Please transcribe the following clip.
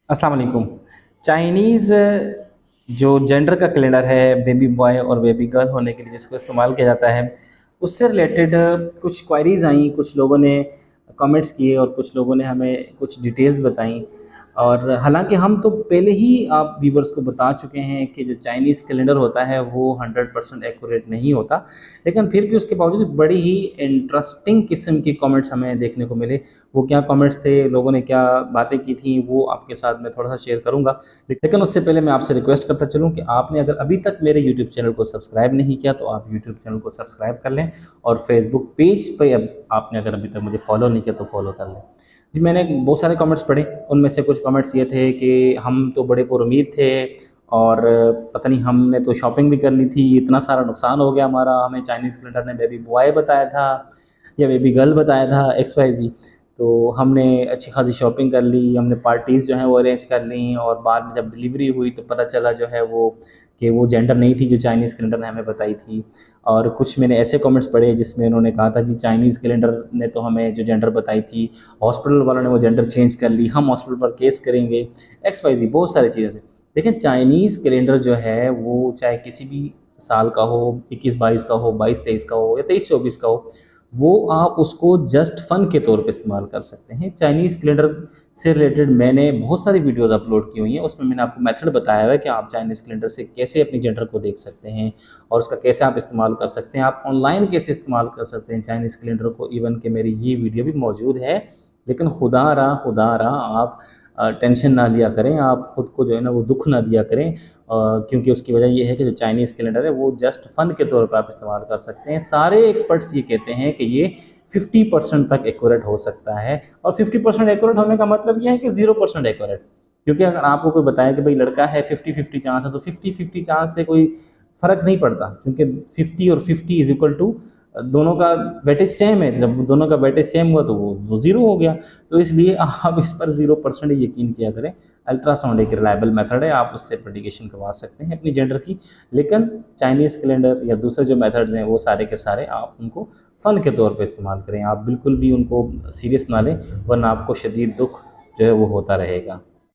अस्सलाम वालेकुम। चाइनीज़ जो जेंडर का कैलेंडर है बेबी बॉय और बेबी गर्ल होने के लिए जिसको इस्तेमाल किया जाता है, उससे रिलेटेड कुछ क्वेरीज़ आईं, कुछ लोगों ने कमेंट्स किए और कुछ लोगों ने हमें कुछ डिटेल्स बताईं। और हालाँकि हम तो पहले ही आप व्यूअर्स को बता चुके हैं कि जो चाइनीज़ कैलेंडर होता है वो 100% एक्यूरेट नहीं होता। लेकिन फिर भी उसके बावजूद बड़ी ही इंटरेस्टिंग किस्म की कमेंट्स हमें देखने को मिले। वो क्या कमेंट्स थे, लोगों ने क्या बातें की थी, वो आपके साथ मैं थोड़ा-सा शेयर करूँगा। लेकिन उससे पहले मैं आपसे रिक्वेस्ट करता चलूँ कि आपने अगर अभी तक मेरे यूट्यूब चैनल को सब्सक्राइब नहीं किया, तो आप यूट्यूब चैनल को सब्सक्राइब कर लें और फेसबुक पेज पे अब आपने अगर अभी तक मुझे फॉलो नहीं किया, तो फॉलो कर लें। जी, मैंने बहुत सारे कमेंट्स पढ़े, उनमें से कुछ कमेंट्स ये थे कि हम तो बड़े पुरुम्मीद थे और पता नहीं हमने तो शॉपिंग भी कर ली थी, इतना सारा नुकसान हो गया हमारा, हमें चाइनीज़ कैलेंडर ने बेबी बॉय बताया था या बेबी गर्ल बताया था एक्स वाई ज़ेड। तो हमने अच्छी खासी शॉपिंग कर ली, हमने पार्टीज़ जो हैं वो अरेंज कर लीं और बाद में जब डिलीवरी हुई तो पता चला जो है वो कि वो जेंडर नहीं थी जो चाइनीज़ कैलेंडर ने हमें बताई थी। और कुछ मैंने ऐसे कमेंट्स पढ़े जिसमें उन्होंने कहा था जी चाइनीज़ कैलेंडर ने तो हमें जो जेंडर बताई थी, हॉस्पिटल वालों ने वो जेंडर चेंज कर ली, हम हॉस्पिटल पर केस करेंगे, एक्स वाई ज़ेड बहुत सारी चीज़ें थी। लेकिन चाइनीज़ कैलेंडर जो है वो चाहे किसी भी साल का हो, 21-22 का हो, 22-23 का हो या 23-24 का हो, वो आप उसको जस्ट फ़न के तौर पे इस्तेमाल कर सकते हैं। चाइनीज़ कैलेंडर से रिलेटेड मैंने बहुत सारी वीडियोज़ अपलोड की हुई हैं, उसमें मैंने आपको मेथड बताया हुआ है कि आप चाइनीज़ कैलेंडर से कैसे अपनी जेंडर को देख सकते हैं और उसका कैसे आप इस्तेमाल कर सकते हैं। आप ऑनलाइन कैसे इस्तेमाल कर सकते हैं चाइनीज़ कैलेंडर को, इवन कि मेरी ये वीडियो भी मौजूद है। लेकिन खुदा रहा आप टेंशन ना लिया करें, आप खुद को जो है ना वो दुःख ना दिया करें, क्योंकि उसकी वजह ये है कि जो चाइनीज़ कैलेंडर है वो जस्ट फ़न के तौर पे आप इस्तेमाल कर सकते हैं। सारे एक्सपर्ट्स ये कहते हैं कि ये 50% तक एक्यूरेट हो सकता है और 50% एक्यूरेट होने का मतलब ये है कि 0% एक्यूरेट। क्योंकि अगर आपको कोई बताए कि भाई लड़का है 50-50 चांस है, तो 50-50 चांस से कोई फ़र्क नहीं पड़ता, क्योंकि 50 और 50 इज़ इक्वल टू दोनों का वेटेज सेम है। जब दोनों का वेटेज सेम हुआ तो वो ज़ीरो हो गया। तो इसलिए आप इस पर 0% यकीन किया करें। अल्ट्रासाउंड एक रिलायबल मेथड है, आप उससे प्रेडिक्शन करवा सकते हैं अपनी जेंडर की। लेकिन चाइनीज़ कैलेंडर या दूसरे जो मेथड्स हैं वो सारे के सारे आप उनको फ़न के तौर पे इस्तेमाल करें। आप बिल्कुल भी उनको सीरियस ना लें, वरना आपको शदीद दुःख जो है वो होता रहेगा।